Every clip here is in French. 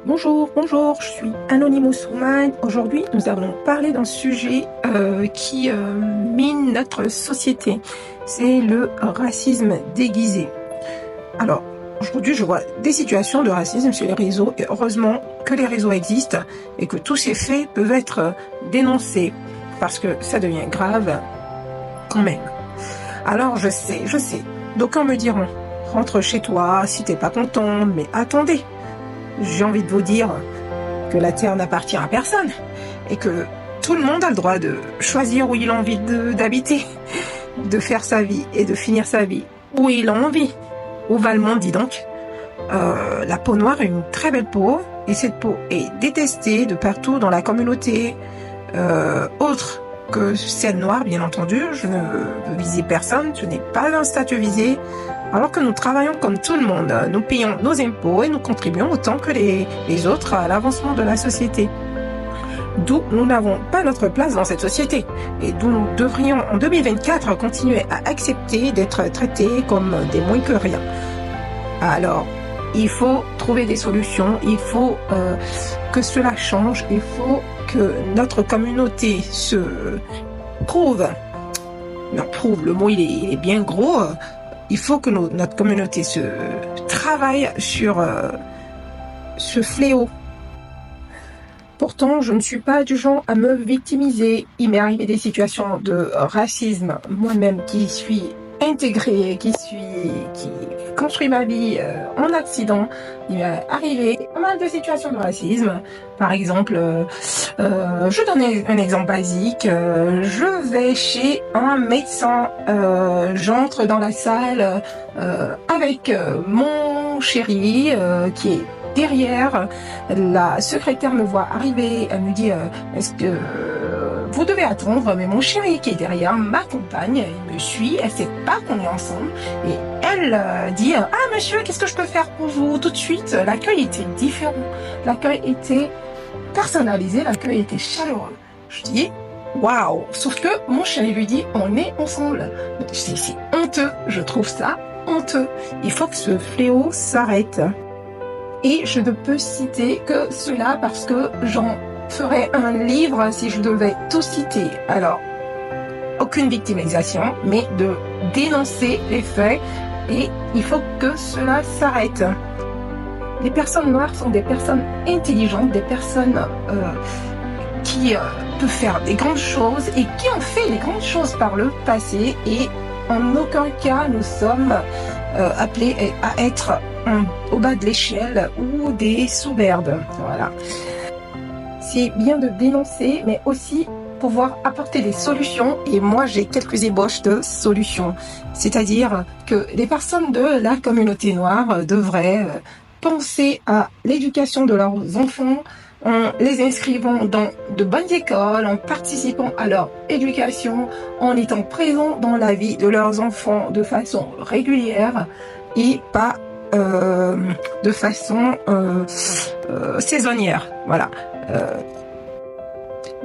Bonjour, je suis Anonymous Woman. Aujourd'hui, nous allons parler d'un sujet qui mine notre société. C'est le racisme déguisé. Alors, aujourd'hui, je vois des situations de racisme sur les réseaux et heureusement que les réseaux existent et que tous ces faits peuvent être dénoncés parce que ça devient grave quand même. Alors, je sais, d'aucuns me diront, rentre chez toi si t'es pas content, mais attendez. J'ai envie de vous dire que la terre n'appartient à personne et que tout le monde a le droit de choisir où il a envie d'habiter, de faire sa vie et de finir sa vie où il a envie. Où va le monde, dis donc. La peau noire est une très belle peau et cette peau est détestée de partout dans la communauté. Autre que celle noire, bien entendu, je ne veux viser personne, je n'ai pas un statut visé. Alors que nous travaillons comme tout le monde, nous payons nos impôts et nous contribuons autant que les autres à l'avancement de la société. D'où nous n'avons pas notre place dans cette société et d'où nous devrions en 2024 continuer à accepter d'être traités comme des moins que rien. Alors, il faut trouver des solutions, il faut que cela change, il faut que notre communauté se prouve. Non, prouve, le mot il est bien gros. Il faut que notre communauté se travaille sur ce fléau. Pourtant, je ne suis pas du genre à me victimiser. Il m'est arrivé des situations de racisme, moi-même qui suis intégrée, qui construit ma vie en accident. Il m'est arrivé pas mal de situations de racisme. Par exemple, je donne un exemple basique. Je vais chez un médecin, j'entre dans la salle avec mon chéri qui est derrière. La secrétaire me voit arriver, elle me dit est-ce que vous devez attendre, mais mon chéri qui est derrière m'accompagne, il me suit, elle sait pas qu'on est ensemble et elle dit ah monsieur, qu'est-ce que je peux faire pour vous? Tout de suite, l'accueil était différent, l'accueil était personnalisé, l'accueil était chaleureux. Je dis waouh, sauf que mon chéri lui dit on est ensemble. C'est honteux, je trouve ça honteux. Il faut que ce fléau s'arrête. Et je ne peux citer que cela parce que j'en ferais un livre si je devais tout citer. Alors, aucune victimisation, mais de dénoncer les faits et il faut que cela s'arrête. Les personnes noires sont des personnes intelligentes, des personnes qui peuvent faire des grandes choses et qui ont fait des grandes choses par le passé et en aucun cas nous sommes appelés à être au bas de l'échelle ou des sous-verbes. Voilà. C'est bien de dénoncer, mais aussi pouvoir apporter des solutions. Et moi, j'ai quelques ébauches de solutions. C'est-à-dire que les personnes de la communauté noire devraient penser à l'éducation de leurs enfants en les inscrivant dans de bonnes écoles, en participant à leur éducation, en étant présents dans la vie de leurs enfants de façon régulière et pas de façon saisonnière. Voilà.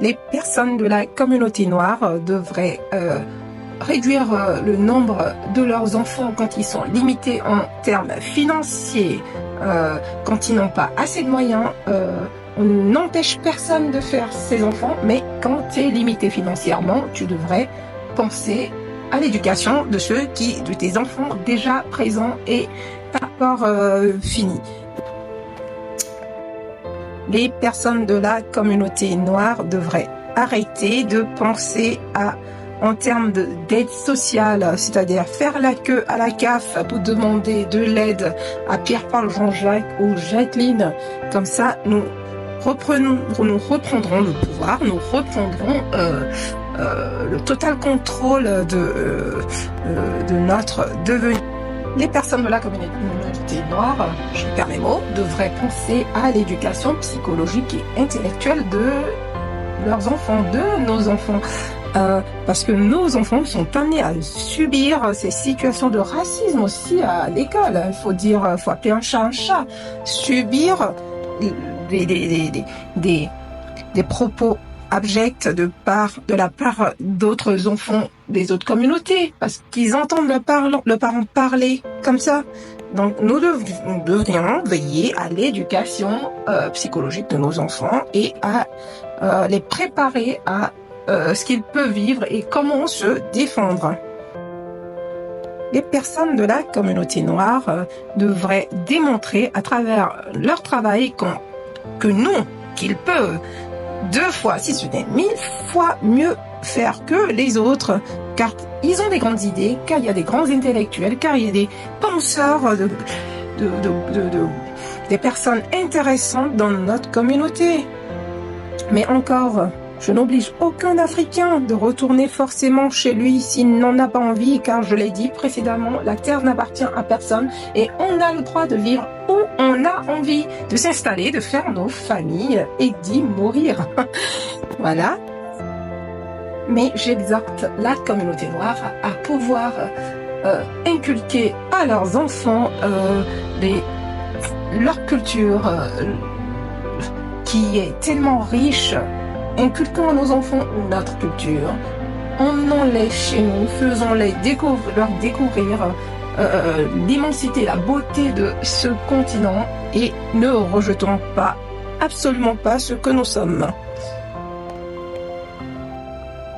Les personnes de la communauté noire devraient réduire le nombre de leurs enfants quand ils sont limités en termes financiers, quand ils n'ont pas assez de moyens. On n'empêche personne de faire ses enfants, mais quand tu es limité financièrement, tu devrais penser à l'éducation de tes enfants déjà présents et pas encore finis. Les personnes de la communauté noire devraient arrêter de penser en termes d'aide sociale, c'est-à-dire faire la queue à la CAF pour demander de l'aide à Pierre-Paul, Jean-Jacques ou Jacqueline. Comme ça, nous reprendrons le pouvoir, nous reprendrons le total contrôle de notre devenir. Les personnes de la communauté noire, je perds mes mots, devraient penser à l'éducation psychologique et intellectuelle de leurs enfants, de nos enfants. Parce que nos enfants sont amenés à subir ces situations de racisme aussi à l'école. Il faut appeler un chat. Subir des propos abjects de la part d'autres enfants des autres communautés, parce qu'ils entendent le parent parler comme ça. Donc, nous devrions veiller à l'éducation psychologique de nos enfants et à les préparer à ce qu'ils peuvent vivre et comment se défendre. Les personnes de la communauté noire devraient démontrer à travers leur travail qu'ils peuvent 2 fois, si ce n'est 1000 fois mieux faire que les autres, car ils ont des grandes idées, car il y a des grands intellectuels, car il y a des penseurs, des personnes intéressantes dans notre communauté. Mais encore, je n'oblige aucun Africain de retourner forcément chez lui s'il n'en a pas envie, car je l'ai dit précédemment, la terre n'appartient à personne et on a le droit de vivre où on a envie, de s'installer, de faire nos familles et d'y mourir. Voilà. Mais j'exhorte la communauté noire à pouvoir inculquer à leurs enfants leur culture qui est tellement riche. Inculquons à nos enfants notre culture, emmenons-les chez nous, faisons-les leur découvrir l'immensité, la beauté de ce continent et ne rejetons pas, absolument pas ce que nous sommes.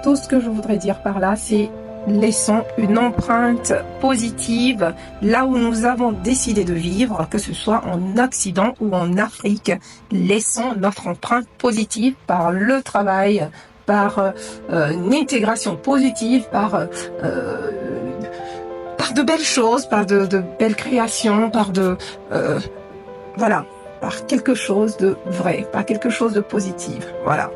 Tout ce que je voudrais dire par là, c'est laissons une empreinte positive là où nous avons décidé de vivre, que ce soit en Occident ou en Afrique. Laissons notre empreinte positive par le travail, par une intégration positive, par de belles choses, par de belles créations, par par quelque chose de vrai, par quelque chose de positif. Voilà.